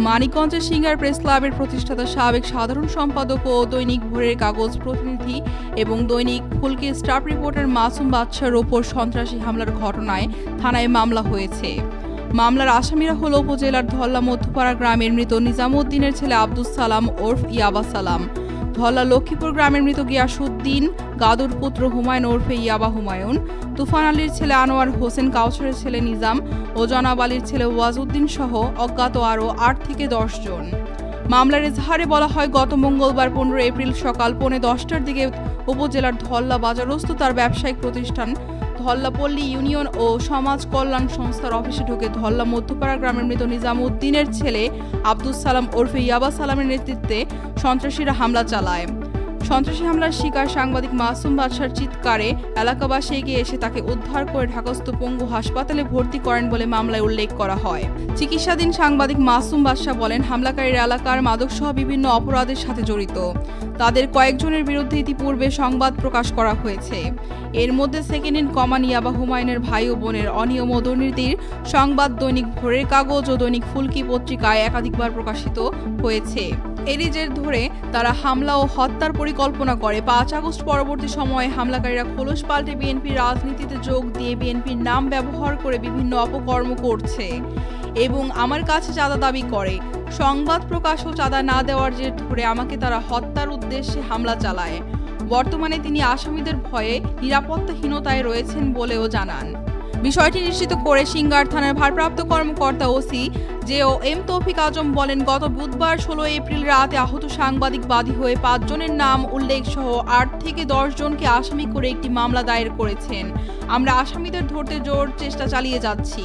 মানিকগঞ্জের singer press ক্লাবের প্রতিষ্ঠাতা সাবেক সাধারণ সম্পাদক ও দৈনিক ভোরের কাগজ প্রতিনিধি এবং দৈনিক ফুলকি স্টাফ রিপোর্টার মাসুম বাদশার ওপর সন্ত্রাসী হামলার ঘটনায় থানায় মামলা হয়েছে। মামলার আসামিরা হল উপজেলার ধল্লা মধ্যপাড়া গ্রামের মৃত নিজামউদ্দিনের ছেলে আব্দুস সালাম ওরফ ইয়াবা সালাম, ধল্লা লক্ষ্মীপুর গ্রামের মৃত গিয়াসউদ্দিন, গাদুর পুত্র হুমায়ুন ওরফে ইয়াবা হুমায়ুন, তুফান আলীর ছেলে আনোয়ার হোসেন, কাউসারের ছেলে নিজাম ও জনাব আলীর ছেলে ওয়াজউদ্দিন সহ অজ্ঞাত আরও ৮ থেকে ১০ জন। মামলার এজাহারে বলা হয়, গত মঙ্গলবার ১৫ এপ্রিল সকাল 10:45টার দিকে উপজেলার ধল্লা বাজারস্থ তার ব্যবসায়িক প্রতিষ্ঠান ধল্লাপল্লী ইউনিয়ন ও সমাজ কল্যাণ সংস্থার অফিসে ঢুকে ধল্লা মধ্যপাড়া গ্রামের মৃত নিজামউদ্দিনের ছেলে আব্দুস সালাম ওরফে ইয়াবা সালামের নেতৃত্বে সন্ত্রাসীরা হামলা চালায়। সন্ত্রাসী হামলার শিকার সাংবাদিক মাসুম বাদশার চিৎকারে এলাকাবাসী এগিয়ে এসে তাকে উদ্ধার করে ঢাকাস্থ পঙ্গু হাসপাতালে ভর্তি করেন বলে মামলায় উল্লেখ করা হয়। চিকিৎসাধীন সাংবাদিক মাসুম বাদশা বলেন, হামলাকারীরা এলাকার মাদকসহ বিভিন্ন অপরাধের সাথে জড়িত। তাদের কয়েকজনের বিরুদ্ধে ইতিপূর্বে সংবাদ প্রকাশ করা হয়েছে। এর মধ্যে সেকেন্ড ইন কমান্ড ইয়াবা হুমায়ুনের ভাই ও বোনের অনিয়ম ও দুর্নীতির সংবাদ দৈনিক ভোরের কাগজ ও দৈনিক ফুলকি পত্রিকায় একাধিকবার প্রকাশিত হয়েছে। এরই জের ধরে তারা হামলা ও হত্যার পরিকল্পনা করে। ৫ আগস্ট পরবর্তী সময়ে হামলাকারীরা খোলস পাল্টে বিএনপির রাজনীতিতে যোগ দিয়ে বিএনপির নাম ব্যবহার করে বিভিন্ন অপকর্ম করছে এবং আমার কাছে চাঁদা দাবি করে। সংবাদ প্রকাশ ও চাঁদা না দেওয়ার জের ধরে আমাকে তারা হত্যার উদ্দেশ্যে হামলা চালায়। বর্তমানে তিনি আসামিদের ভয়ে নিরাপত্তাহীনতায় রয়েছেন বলেও জানান। বিষয়টি নিশ্চিত করে সিঙ্গার থানার ভারপ্রাপ্ত কর্মকর্তা ওসি জেওএম তৌফিক আজম বলেন, গত বুধবার ১৬ এপ্রিল রাতে আহত সাংবাদিক বাদী হয়ে ৫ জনের নাম উল্লেখ সহ ৮ থেকে ১০ জনকে আসামি করে একটি মামলা দায়ের করেছেন। আমরা আসামিদের ধরতে জোর চেষ্টা চালিয়ে যাচ্ছি।